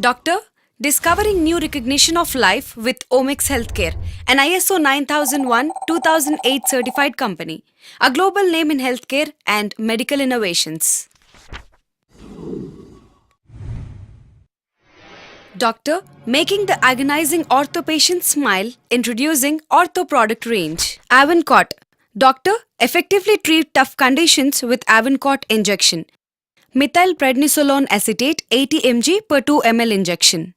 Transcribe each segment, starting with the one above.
Doctor, discovering new recognition of life with Omics Healthcare, an ISO 9001-2008 certified company, a global name in healthcare and medical innovations. Doctor, making the agonizing ortho patient smile, introducing ortho product range. Avancot. Doctor, effectively treat tough conditions with Avancot injection. Methylprednisolone acetate 80 mg per 2 ml injection.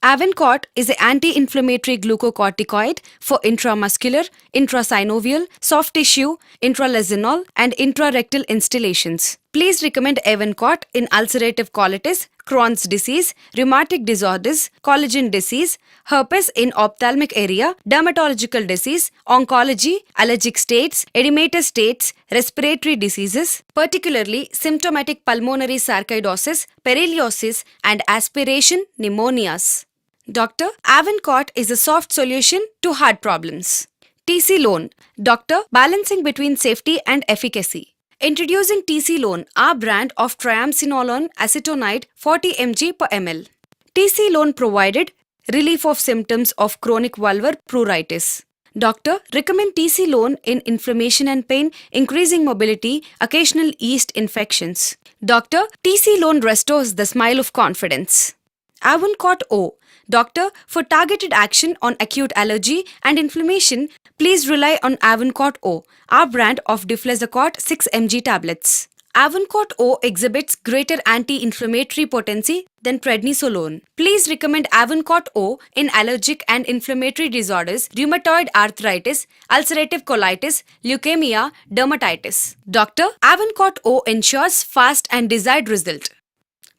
Avancot is an anti-inflammatory glucocorticoid for intramuscular, intrasynovial, soft tissue, intralesional, and intrarectal instillations. Please recommend Avancot in ulcerative colitis, Crohn's disease, rheumatic disorders, collagen disease, herpes in ophthalmic area, dermatological disease, oncology, allergic states, edematous states, respiratory diseases, particularly symptomatic pulmonary sarcoidosis, perilliosis, and aspiration pneumonias. Doctor, Avancot is a soft solution to heart problems. TC Loan. Doctor, balancing between safety and efficacy. Introducing TC Loan, our brand of triamcinolone acetonide 40 mg per ml. TC Loan provided relief of symptoms of chronic vulvar pruritus. Doctor, recommend TC Loan in inflammation and pain, increasing mobility, occasional yeast infections. Doctor, TC Loan restores the smile of confidence. Avancot O. Doctor, for targeted action on acute allergy and inflammation, please rely on Avancot O, our brand of Deflazacort 6 mg tablets. Avancot O exhibits greater anti-inflammatory potency than prednisolone. Please recommend Avancot O in allergic and inflammatory disorders, rheumatoid arthritis, ulcerative colitis, leukemia, dermatitis. Doctor, Avancot O ensures fast and desired result.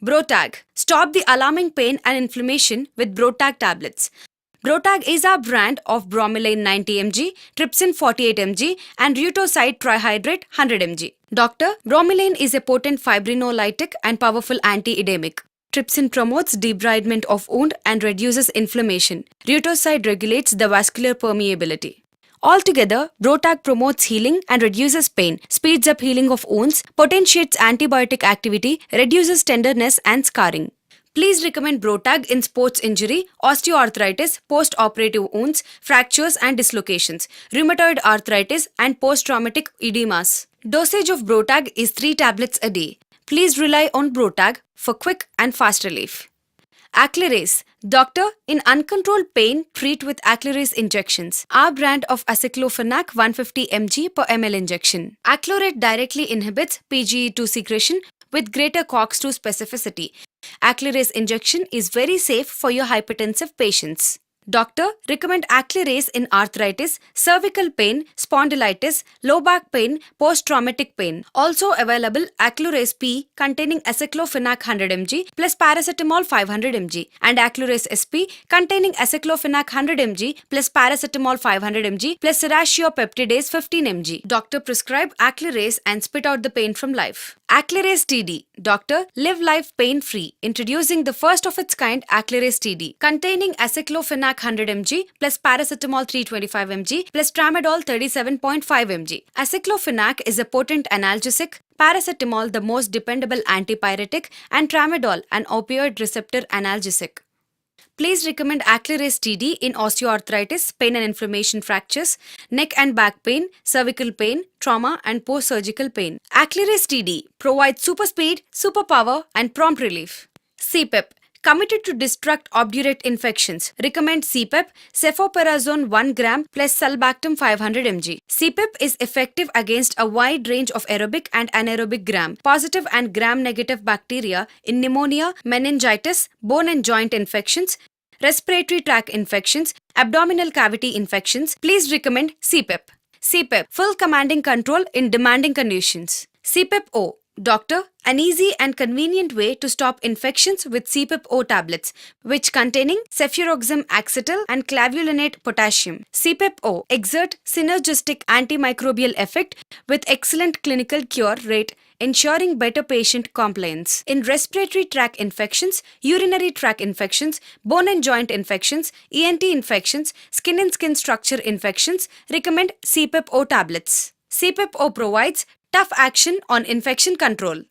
Brotag. Stop the alarming pain and inflammation with Brotag tablets. Brotag is our brand of bromelain 90 mg, trypsin 48 mg, and rutoside trihydrate 100 mg. Doctor, bromelain is a potent fibrinolytic and powerful anti-edemic. Trypsin promotes debridement of wound and reduces inflammation. Rutoside regulates the vascular permeability. Altogether, Brotag promotes healing and reduces pain, speeds up healing of wounds, potentiates antibiotic activity, reduces tenderness and scarring. Please recommend Brotag in sports injury, osteoarthritis, post-operative wounds, fractures and dislocations, rheumatoid arthritis and post-traumatic edemas. Dosage of Brotag is 3 tablets a day. Please rely on Brotag for quick and fast relief. Aclarase. Doctor, in uncontrolled pain, treat with Aclarase injections. Our brand of aceclofenac 150 mg per ml injection. Aclorate directly inhibits PGE2 secretion with greater COX-2 specificity. Aclarase injection is very safe for your hypertensive patients. Doctor, recommend Aclarase in arthritis, cervical pain, spondylitis, low back pain, post-traumatic pain. Also available Aclarase P containing aceclofenac 100 mg plus paracetamol 500 mg and Aclarase SP containing aceclofenac 100 mg plus paracetamol 500 mg plus serratiopeptidase 15 mg. Doctor, prescribe Aclarase and spit out the pain from life. Aclarase TD. Doctor, live life pain-free. Introducing the first of its kind Aclarase TD containing aceclofenac 100 mg plus paracetamol 325 mg plus tramadol 37.5 mg. Aceclofenac is a potent analgesic, paracetamol the most dependable antipyretic, and tramadol an opioid receptor analgesic. Please recommend Aclarase TD in osteoarthritis, pain and inflammation fractures, neck and back pain, cervical pain, trauma and post-surgical pain. Aclarase TD provides super speed, super power and prompt relief. CPEP. Committed to destruct obdurate infections. Recommend CPEP, cefoperazone 1 gram plus sulbactam 500 mg. CPEP is effective against a wide range of aerobic and anaerobic gram-positive and gram-negative bacteria in pneumonia, meningitis, bone and joint infections, respiratory tract infections, abdominal cavity infections. Please recommend CPEP. CPEP, full commanding control in demanding conditions. CPEP O. Doctor, an easy and convenient way to stop infections with CPEP O tablets, which containing cefuroxime acetyl and clavulinate potassium. CPEP O exert synergistic antimicrobial effect with excellent clinical cure rate, ensuring better patient compliance. In respiratory tract infections, urinary tract infections, bone and joint infections, ENT infections, skin and skin structure infections, recommend CPEP O tablets. CPEP O provides tough action on infection control.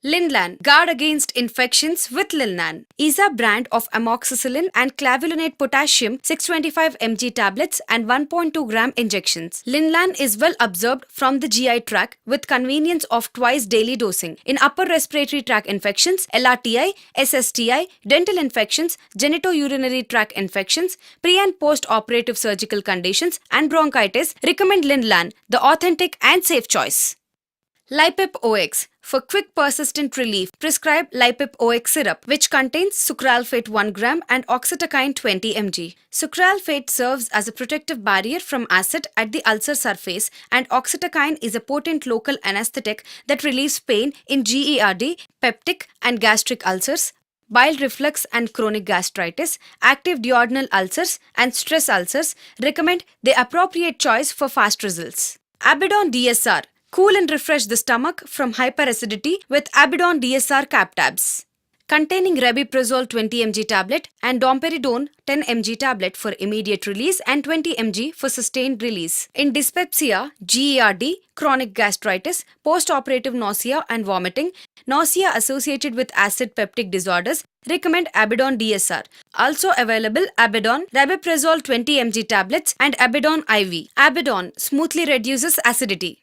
Linlan, guard against infections with Linlan. Is a brand of amoxicillin and clavulinate potassium 625 mg tablets and 1.2 gram injections. Linlan is well absorbed from the GI tract with convenience of twice daily dosing. In upper respiratory tract infections, LRTI, SSTI, dental infections, genitourinary tract infections, pre and post-operative surgical conditions and bronchitis, recommend Linlan, the authentic and safe choice. Lipep OX. For quick persistent relief, prescribe Lipep OX syrup, which contains sucralfate 1 gram and oxytocin 20 mg. Sucralfate serves as a protective barrier from acid at the ulcer surface, and oxytocin is a potent local anesthetic that relieves pain in GERD, peptic and gastric ulcers, bile reflux and chronic gastritis, active duodenal ulcers and stress ulcers. Recommend the appropriate choice for fast results. Abidon DSR. Cool and refresh the stomach from hyperacidity with Abidon DSR cap tabs. Containing Rabiprazole 20 mg tablet and Domperidone 10 mg tablet for immediate release and 20 mg for sustained release. In dyspepsia, GERD, chronic gastritis, post-operative nausea and vomiting, nausea associated with acid peptic disorders, recommend Abidon DSR. Also available Abidon Rabiprazole 20 mg tablets and Abidon IV. Abidon smoothly reduces acidity.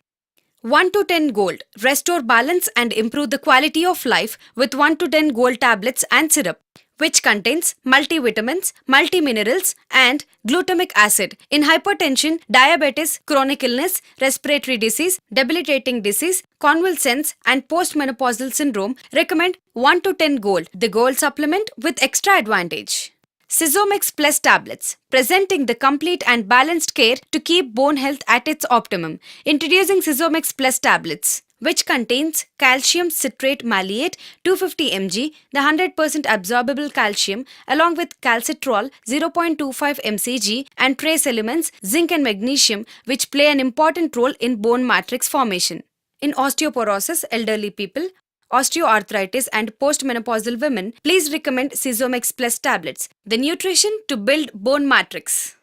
1 to 10 Gold. Restore balance and improve the quality of life with 1 to 10 Gold tablets and syrup, which contains multivitamins, multiminerals, and glutamic acid. In hypertension, diabetes, chronic illness, respiratory disease, debilitating disease, convalescence, and postmenopausal syndrome, recommend 1 to 10 Gold, the Gold supplement with extra advantage. Syzomex Plus tablets, presenting the complete and balanced care to keep bone health at its optimum. Introducing Syzomex Plus tablets, which contains calcium citrate maleate 250 mg, the 100% absorbable calcium, along with calcitrol 0.25 mcg and trace elements zinc and magnesium, which play an important role in bone matrix formation. In osteoporosis, elderly people, osteoarthritis and postmenopausal women, please recommend Syzomex Plus tablets, the nutrition to build bone matrix.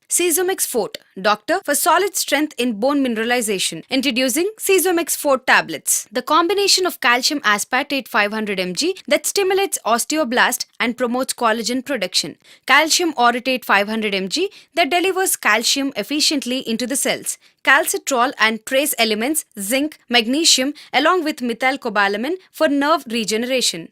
Syzomex Forte, doctor for solid strength in bone mineralization. Introducing Syzomex Forte tablets, the combination of calcium aspartate 500 mg that stimulates osteoblast and promotes collagen production, calcium orotate 500 mg that delivers calcium efficiently into the cells, calcitrol and trace elements zinc, magnesium along with methylcobalamin for nerve regeneration.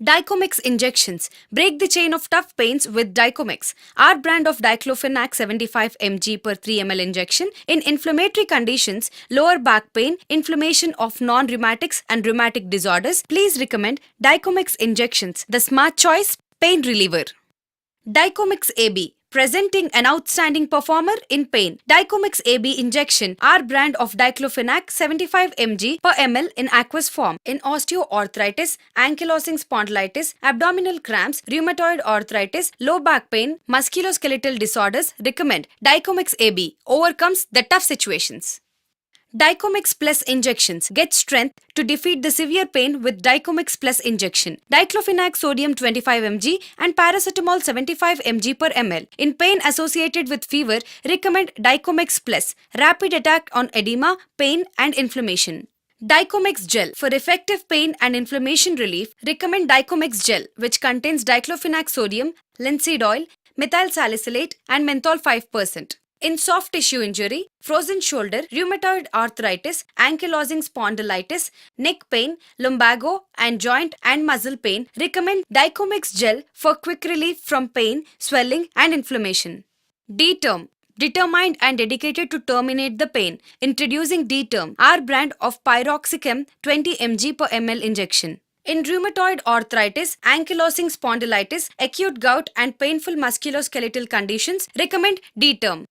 Dicomex injections. Break the chain of tough pains with Dicomex, our brand of diclofenac 75 mg per 3 ml injection in inflammatory conditions, lower back pain, inflammation of non-rheumatics and rheumatic disorders. Please recommend Dicomex injections, the smart choice pain reliever. Dicomex AB. Presenting an outstanding performer in pain. Dicomex AB injection, our brand of diclofenac 75 mg per ml in aqueous form. In osteoarthritis, ankylosing spondylitis, abdominal cramps, rheumatoid arthritis, low back pain, musculoskeletal disorders, recommend Dicomex AB. Overcomes the tough situations. Dicomex Plus injections. Get strength to defeat the severe pain with Dicomex Plus injection. Diclofenac sodium 25 mg and paracetamol 75 mg per ml. In pain associated with fever, recommend Dicomex Plus. Rapid attack on edema, pain and inflammation. Dicomex Gel. For effective pain and inflammation relief, recommend Dicomex Gel, which contains diclofenac sodium, linseed oil, methyl salicylate and menthol 5%. In soft tissue injury, frozen shoulder, rheumatoid arthritis, ankylosing spondylitis, neck pain, lumbago and joint and muscle pain, recommend Dicomex Gel for quick relief from pain, swelling and inflammation. D-Term. Determined and dedicated to terminate the pain. Introducing D-Term, our brand of Pyroxicam 20 mg per ml injection. In rheumatoid arthritis, ankylosing spondylitis, acute gout and painful musculoskeletal conditions, recommend D-Term.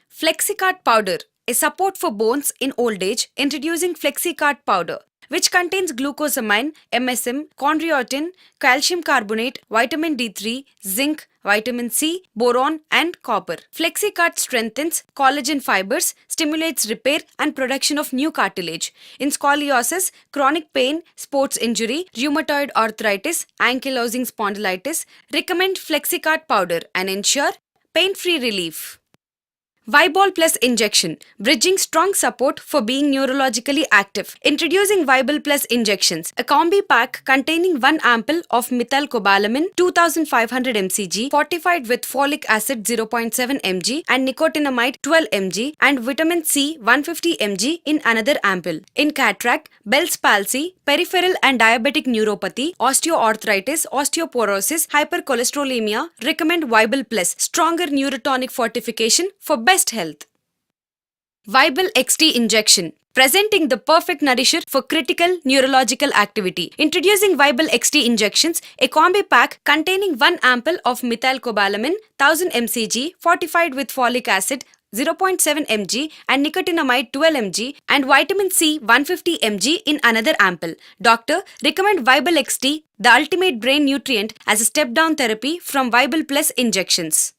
Flexicart powder, a support for bones in old age. Introducing Flexicart powder, which contains glucosamine, MSM, chondroitin, calcium carbonate, vitamin D3, zinc, vitamin C, boron and copper. Flexicart strengthens collagen fibers, stimulates repair and production of new cartilage. In scoliosis, chronic pain, sports injury, rheumatoid arthritis, ankylosing spondylitis, recommend Flexicart powder and ensure pain-free relief. Vibol Plus Injection, bridging strong support for being neurologically active. Introducing Vibol Plus Injections, a combi pack containing 1 ampoule of methylcobalamin 2500 mcg fortified with folic acid 0.7 mg and nicotinamide 12 mg and vitamin C 150 mg in another ampoule. In cataract, Bell's palsy, peripheral and diabetic neuropathy, osteoarthritis, osteoporosis, hypercholesterolemia, recommend Vibol Plus, stronger neurotonic fortification for best health. Vibol XT Injection, presenting the perfect nourisher for critical neurological activity. Introducing Vibol XT Injections, a combi pack containing 1 ampoule of methylcobalamin 1000 mcg fortified with folic acid 0.7 mg and nicotinamide 12 mg and vitamin C 150 mg in another ampoule. Doctor, recommend Vibol XT, the ultimate brain nutrient, as a step-down therapy from Vibol Plus Injections.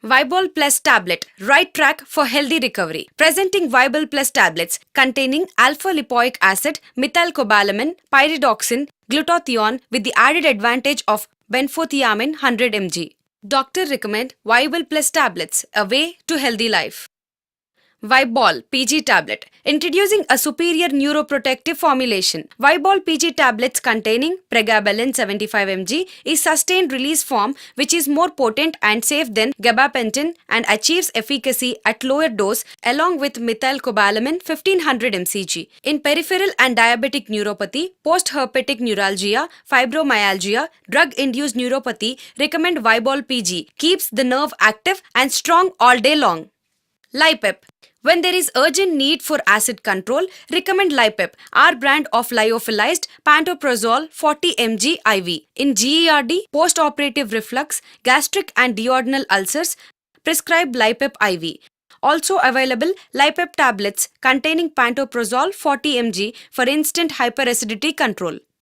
Vibol Plus Tablet, right track for healthy recovery. Presenting Vibol Plus tablets containing alpha-lipoic acid, methylcobalamin, pyridoxine, glutathione with the added advantage of benfotiamine 100 mg. Doctor recommend Vibol Plus tablets, a way to healthy life. Vibol PG tablet, introducing a superior neuroprotective formulation. Vibol PG tablets containing pregabalin 75 mg is sustained release form which is more potent and safe than gabapentin and achieves efficacy at lower dose along with methylcobalamin 1500 mcg. In peripheral and diabetic neuropathy, post-herpetic neuralgia, fibromyalgia, drug-induced neuropathy, recommend Vibol PG. Keeps the nerve active and strong all day long. Lipep. When there is urgent need for acid control, recommend Lipep, our brand of lyophilized pantoprazole 40 mg IV. In GERD, post-operative reflux, gastric and duodenal ulcers, prescribe Lipep IV. Also available Lipep tablets containing pantoprazole 40 mg for instant hyperacidity control.